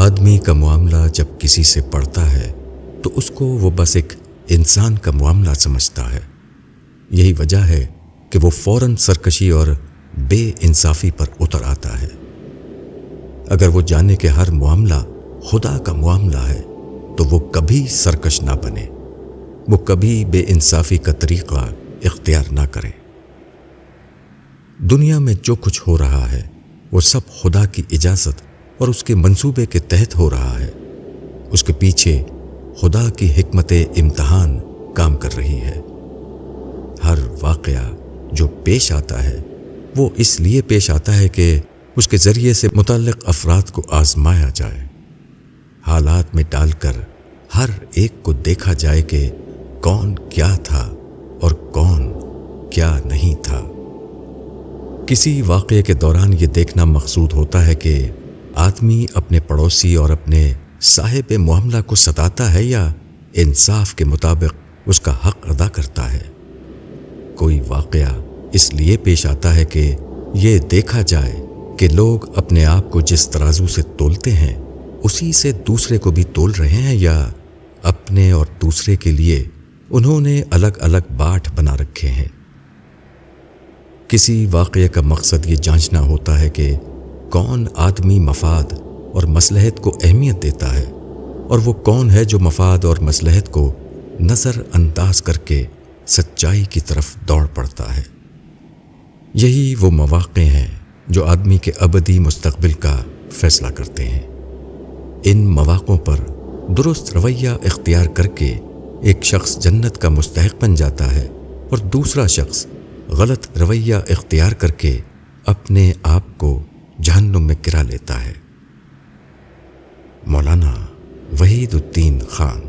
آدمی کا معاملہ جب کسی سے پڑتا ہے تو اس کو وہ بس ایک انسان کا معاملہ سمجھتا ہے۔ یہی وجہ ہے کہ وہ فوراً سرکشی اور بے انصافی پر اتر آتا ہے۔ اگر وہ جانے کہ ہر معاملہ خدا کا معاملہ ہے تو وہ کبھی سرکش نہ بنے، وہ کبھی بے انصافی کا طریقہ اختیار نہ کرے۔ دنیا میں جو کچھ ہو رہا ہے وہ سب خدا کی اجازت اور اس کے منصوبے کے تحت ہو رہا ہے۔ اس کے پیچھے خدا کی حکمت امتحان کام کر رہی ہے۔ ہر واقعہ جو پیش آتا ہے وہ اس لیے پیش آتا ہے کہ اس کے ذریعے سے متعلق افراد کو آزمایا جائے، حالات میں ڈال کر ہر ایک کو دیکھا جائے کہ کون کیا تھا اور کون کیا نہیں تھا۔ کسی واقعے کے دوران یہ دیکھنا مقصود ہوتا ہے کہ آدمی اپنے پڑوسی اور اپنے صاحب معاملہ کو ستاتا ہے یا انصاف کے مطابق اس کا حق ادا کرتا ہے۔ کوئی واقعہ اس لیے پیش آتا ہے کہ یہ دیکھا جائے کہ لوگ اپنے آپ کو جس ترازو سے تولتے ہیں اسی سے دوسرے کو بھی تول رہے ہیں، یا اپنے اور دوسرے کے لیے انہوں نے الگ الگ باٹھ بنا رکھے ہیں۔ کسی واقعے کا مقصد یہ جانچنا ہوتا ہے کہ کون آدمی مفاد اور مصلحت کو اہمیت دیتا ہے اور وہ کون ہے جو مفاد اور مصلحت کو نظر انداز کر کے سچائی کی طرف دوڑ پڑتا ہے۔ یہی وہ مواقع ہیں جو آدمی کے ابدی مستقبل کا فیصلہ کرتے ہیں۔ ان مواقعوں پر درست رویہ اختیار کر کے ایک شخص جنت کا مستحق بن جاتا ہے اور دوسرا شخص غلط رویہ اختیار کر کے اپنے آپ کو جہنم میں گرا لیتا ہے۔ مولانا وحید الدین خان۔